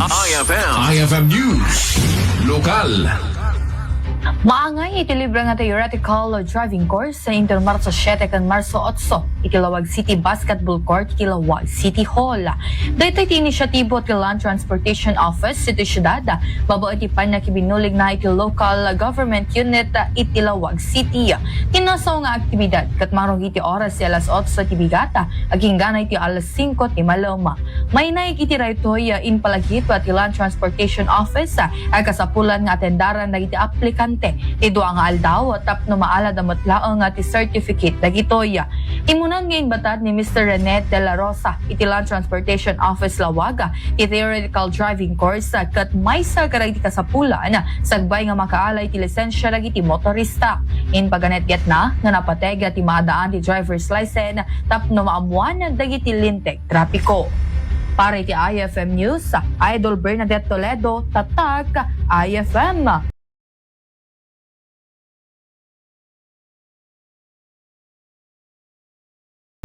IFM News. Lokal. Maangay itilibre nga theoretical driving course sa Inter Marso 7 kan Marso 8 itilawag City Basketball Court itilawag City Hall. Daytoy ti inisyatibo ti Land Transportation Office iti syudad babae ti panya kibinulig na iti local government unit itilawag City. Tinasaw nga aktibidad kat marong iti oras si alas 8 ti bigata aging ganay ti alas 5 ti maloma. May naik iti raytoy in palagit ti Land Transportation Office ay kasapulan nga atendaran na iti aplikante ido ang aldaw tapno maalad ang matlaang ti certificate dagitoy. Imunan ngayon batad ni Mr. Rene de la Rosa iti Land Transportation Office Lawaga ti theoretical driving course kat maysa karay ti kasapulan sagbay nga makaalay ti lisensya dagiti motorista. In paganet get na nga napatega ti maadaan ti driver's license tapno maamuan dagiti lintek trapiko. Para iti IFM News, Idol Bernadette Toledo, Tatak, IFM.